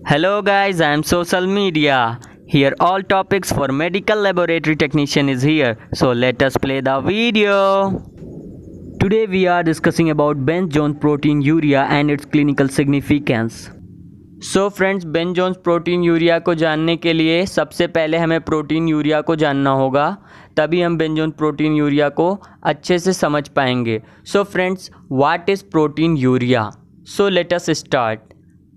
Hello guys, I am social media. Here all topics for medical laboratory technician is here. So let us play the video. Today we are discussing about Ben Jones protein urea and its clinical significance. So friends, Bence Jones proteinuria को जानने के लिए सबसे पहले हमें protein urea को जानना होगा, तभी हम बेन जोन्स प्रोटीन यूरिया को अच्छे से समझ पाएंगे. So friends, what is protein urea? So let us start.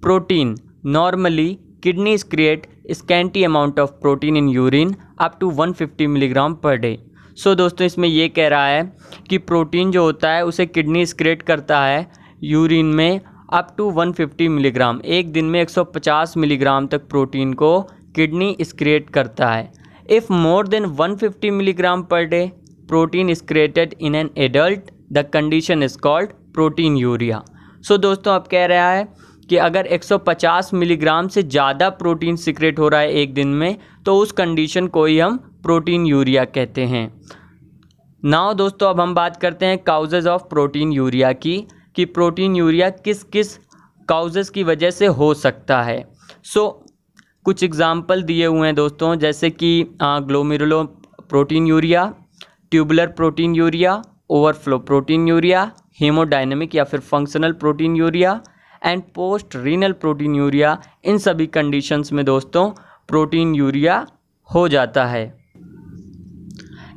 Protein normally kidneys create scanty amount of protein in urine up to 150 milligram per day. So दोस्तों, इसमें ये कह रहा है कि प्रोटीन जो होता है उसे किडनी एक्सक्रीट करता है यूरिन में अप टू 150 मिलीग्राम. एक दिन में 150 मिलीग्राम तक प्रोटीन को किडनी एक्सक्रीट करता है. If more than 150 milligram per day protein excreted in an adult, the condition is called proteinuria. So दोस्तों, अब कह रहा है कि अगर 150 मिलीग्राम से ज़्यादा प्रोटीन सिक्रेट हो रहा है एक दिन में, तो उस कंडीशन को ही हम प्रोटीन यूरिया कहते हैं. नाउ दोस्तों, अब हम बात करते हैं काउजेज ऑफ प्रोटीन यूरिया की, कि प्रोटीन यूरिया किस किस काउजेज की वजह से हो सकता है. सो कुछ एग्जाम्पल दिए हुए हैं दोस्तों, जैसे कि glomerulo proteinuria, tubular proteinuria, overflow proteinuria, haemodynamic या फिर functional proteinuria and post renal proteinuria. इन सभी कंडीशंस में दोस्तों प्रोटीन यूरिया हो जाता है.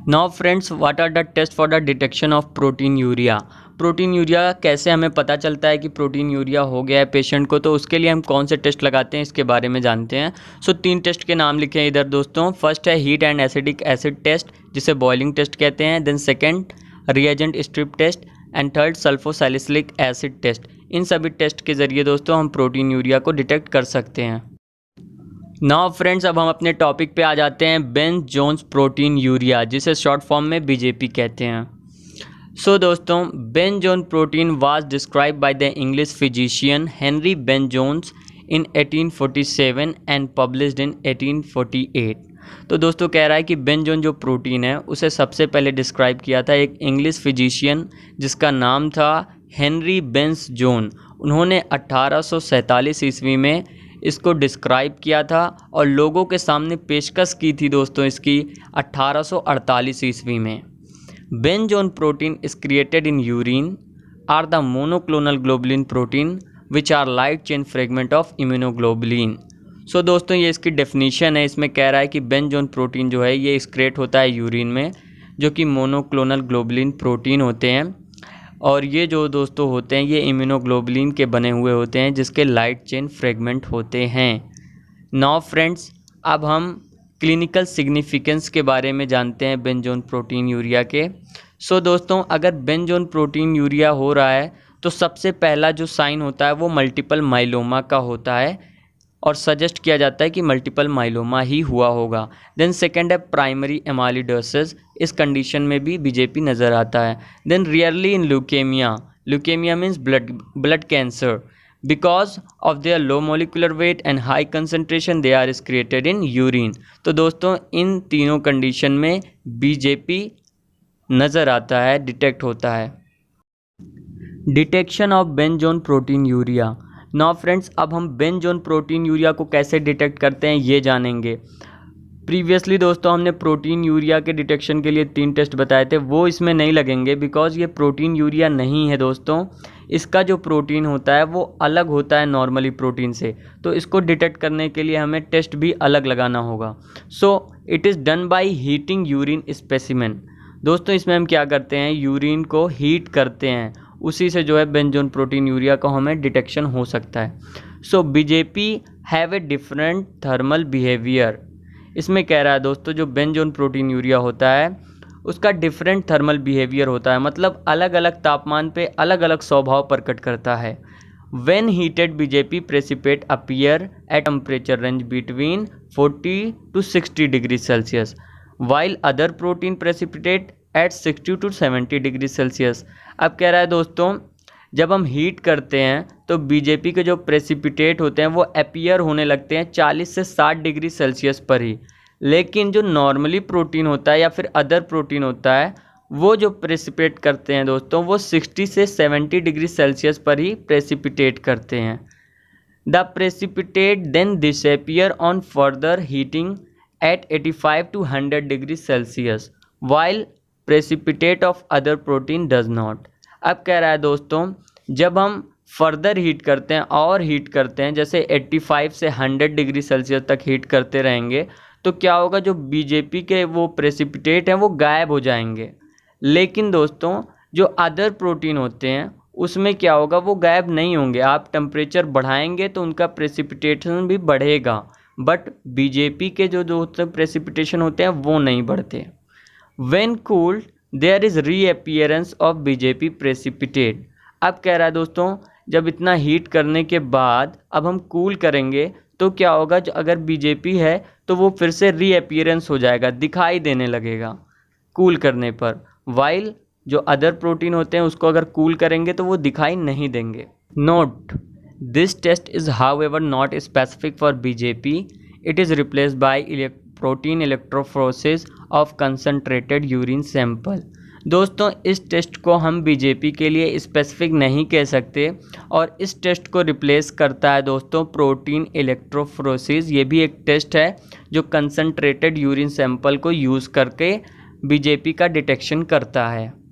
Now friends, what are the test for the detection of proteinuria? Proteinuria कैसे हमें पता चलता है कि प्रोटीन यूरिया हो गया है पेशेंट को, तो उसके लिए हम कौन से टेस्ट लगाते हैं इसके बारे में जानते हैं. सो 3 टेस्ट के नाम लिखे हैं इधर दोस्तों. फर्स्ट है heat and acidic acid test, जिसे बॉइलिंग टेस्ट कहते हैं. Then second reagent strip test and third sulfosalicylic acid test. इन सभी टेस्ट के ज़रिए दोस्तों हम प्रोटीन यूरिया को डिटेक्ट कर सकते हैं. नाउ फ्रेंड्स, अब हम अपने टॉपिक पे आ जाते हैं, बेन जोन्स प्रोटीन यूरिया, जिसे शॉर्ट फॉर्म में बीजेपी कहते हैं. सो दोस्तों, Bence Jones protein was describe by the English physician Henry Bence Jones in 1847 and published in 1848. तो दोस्तों कह रहा है कि बेन जोन जो प्रोटीन है उसे सबसे पहले डिस्क्राइब किया था एक इंग्लिश फिजिशियन जिसका नाम था हेनरी बेंस जोन. उन्होंने 1847 ईस्वी में इसको डिस्क्राइब किया था और लोगों के सामने पेशकश की थी दोस्तों इसकी 1848 ईस्वी में. Bence Jones protein is created in urine are the monoclonal globulin protein which are light chain fragment of immunoglobulin. So दोस्तों, ये इसकी डेफिनीशन है. इसमें कह रहा है कि बेन जोन प्रोटीन जो है ये एक्सक्रीट होता है यूरिन में, जो कि मोनोक्लोनल ग्लोबुलिन प्रोटीन होते हैं. और ये जो दोस्तों होते हैं ये इम्यूनोग्लोबुलिन के बने हुए होते हैं जिसके लाइट चेन फ्रेगमेंट होते हैं. नाउ फ्रेंड्स, अब हम क्लिनिकल सिग्निफिकेंस के बारे में जानते हैं बेन जोन प्रोटीन यूरिया के. सो दोस्तों, अगर बेन जोन प्रोटीन यूरिया हो रहा है तो सबसे पहला जो साइन होता है वो मल्टीपल माइलोमा का होता है और सजेस्ट किया जाता है कि मल्टीपल माइलोमा ही हुआ होगा. देन सेकेंड है प्राइमरी एमाइलोइडोसिस. इस कंडीशन में भी बीजेपी नज़र आता है. Then rarely in leukaemia. Leukaemia means blood cancer. Because of their low molecular weight and high concentration they are created in urine. तो दोस्तों इन तीनों कंडीशन में बीजेपी नज़र आता है, डिटेक्ट होता है. Detection of Ben Jones protein urea. Now friends, अब हम बेन जोन प्रोटीन यूरिया को कैसे डिटेक्ट करते हैं ये जानेंगे. प्रीवियसली दोस्तों हमने प्रोटीन यूरिया के डिटेक्शन के लिए 3 टेस्ट बताए थे, वो इसमें नहीं लगेंगे बिकॉज ये प्रोटीन यूरिया नहीं है दोस्तों. इसका जो प्रोटीन होता है वो अलग होता है नॉर्मली प्रोटीन से, तो इसको डिटेक्ट करने के लिए हमें टेस्ट भी अलग लगाना होगा. So it is done by heating urine specimen. दोस्तों इसमें हम क्या करते हैं, यूरिन को हीट करते हैं, उसी से जो है बेन जोन प्रोटीन यूरिया का हमें डिटेक्शन हो सकता है. So BJP have a different thermal behaviour. इसमें कह रहा है दोस्तों जो बेन जोन प्रोटीन यूरिया होता है उसका डिफरेंट थर्मल बिहेवियर होता है, मतलब अलग अलग तापमान पे अलग अलग स्वभाव प्रकट करता है. When heated BJP precipitate appear at temperature range between 40 to 60 degree Celsius while other protein precipitate at 60 to 70 degree Celsius. अब कह रहा है दोस्तों जब हम हीट करते हैं तो बीजेपी के जो प्रेसिपिटेट होते हैं वो अपीयर होने लगते हैं 40 से 60 डिग्री सेल्सियस पर ही, लेकिन जो नॉर्मली प्रोटीन होता है या फिर अदर प्रोटीन होता है वो जो प्रेसिपिटेट करते हैं दोस्तों वो 60 से 70 डिग्री सेल्सियस पर ही प्रेसिपिटेट करते हैं. The precipitate then disappear on further heating at 85 to 100 degrees Celsius while precipitate of other protein does not। अब कह रहा है दोस्तों, जब हम फर्दर हीट करते हैं और हीट करते हैं, जैसे 85 से 100 डिग्री सेल्सियस तक हीट करते रहेंगे, तो क्या होगा, जो बीजेपी के वो प्रेसिपिटेट हैं वो गायब हो जाएंगे। लेकिन दोस्तों जो अदर प्रोटीन होते हैं उसमें क्या होगा, वो गायब नहीं होंगे। आप टेम्परेचर बढ़ाएंगे तो उनका प्रेसिपिटेशन भी बढ़ेगा, बट बीजेपी के जो दोस्तों प्रेसिपिटेशन होते हैं वो नहीं बढ़ते। When cooled there is reappearance of BJP precipitate. अब कह रहा है दोस्तों, जब इतना हीट करने के बाद अब हम कूल करेंगे तो क्या होगा, जो अगर बीजेपी है तो वो फिर से रीअपीयरेंस हो जाएगा, दिखाई देने लगेगा कूल करने पर। वाइल जो अदर प्रोटीन होते हैं उसको अगर कूल करेंगे तो वो दिखाई नहीं देंगे। Note, this test is however not specific for BJP, it is replaced by protein electrophoresis of concentrated urine sample. दोस्तों इस टेस्ट को हम बीजेपी के लिए स्पेसिफिक नहीं कह सकते और इस टेस्ट को रिप्लेस करता है दोस्तों प्रोटीन इलेक्ट्रोफोरेसिस। ये भी एक टेस्ट है जो कंसनट्रेटेड यूरिन सैंपल को यूज़ करके बीजेपी का डिटेक्शन करता है।